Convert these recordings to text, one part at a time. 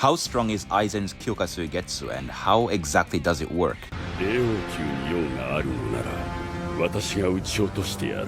How strong is Aizen's Kyokasuigetsu and how exactly does it work? 霊王級に用があるのなら私が撃ち落としてやろう。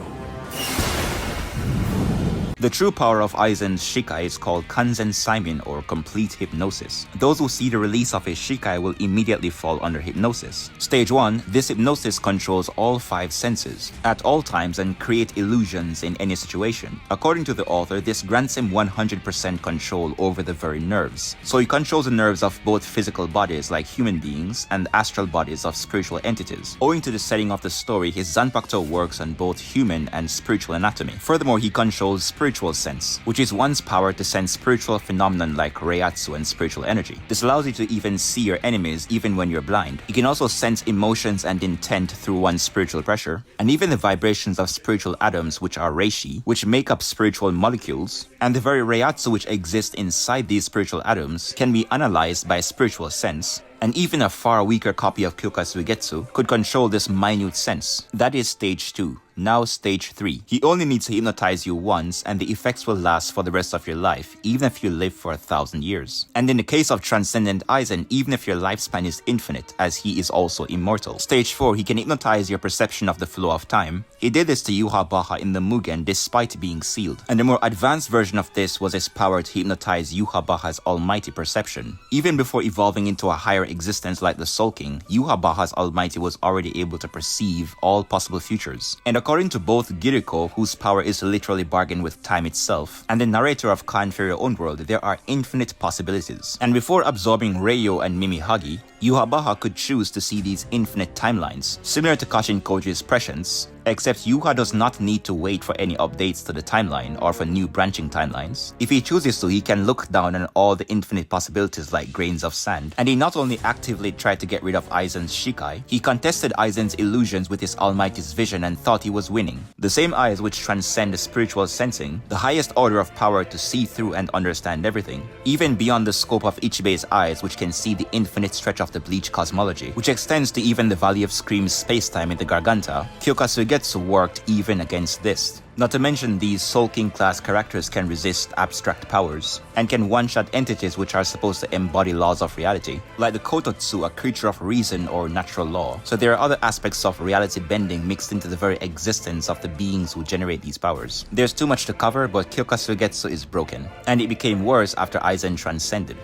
The true power of Aizen's Shikai is called Kanzen Saimin or complete hypnosis. Those who see the release of his Shikai will immediately fall under hypnosis. Stage 1, this hypnosis controls all 5 senses at all times and create illusions in any situation. According to the author, this grants him 100% control over the very nerves. So he controls the nerves of both physical bodies like human beings and astral bodies of spiritual entities. Owing to the setting of the story, his Zanpakuto works on both human and spiritual anatomy. Furthermore, he controls spiritual sense, which is one's power to sense spiritual phenomenon like reiatsu and spiritual energy. This allows you to even see your enemies even when you're blind. You can also sense emotions and intent through one's spiritual pressure, and even the vibrations of spiritual atoms, which are reishi, which make up spiritual molecules, and the very reiatsu which exists inside these spiritual atoms can be analyzed by spiritual sense. And even a far weaker copy of Kyokasuigetsu could control this minute sense. That is stage 2. Now stage 3. He only needs to hypnotize you once and the effects will last for the rest of your life, even if you live for 1,000 years. And in the case of Transcendent Aizen, even if your lifespan is infinite, as he is also immortal. Stage 4. He can hypnotize your perception of the flow of time. He did this to Yuha Baha in the Mugen despite being sealed. And the more advanced version of this was his power to hypnotize Yuha Baha's almighty perception. Even before evolving into a higher existence like the Soul King, Yuha Baha's almighty was already able to perceive all possible futures. And according to both Giriko, whose power is literally bargained with time itself, and the narrator of Kan Fairy Own World, there are infinite possibilities. And before absorbing Reiyo and Mimihagi, Yuha Baha could choose to see these infinite timelines, similar to Kashin Koji's prescience, except Yuha does not need to wait for any updates to the timeline or for new branching timelines. If he chooses to, he can look down on all the infinite possibilities like grains of sand. And he not only actively tried to get rid of Aizen's Shikai, he contested Aizen's illusions with his Almighty's vision and thought he was winning. The same eyes which transcend the spiritual sensing, the highest order of power to see through and understand everything, even beyond the scope of Ichibe's eyes which can see the infinite stretch of the Bleach cosmology, which extends to even the Valley of Scream's spacetime in the Garganta, Kyokasuigetsu worked even against this. Not to mention these Soul King class characters can resist abstract powers, and can one-shot entities which are supposed to embody laws of reality, like the Kototsu, a creature of reason or natural law. So there are other aspects of reality bending mixed into the very existence of the beings who generate these powers. There's too much to cover, but Kyokasuigetsu is broken, and it became worse after Aizen transcended.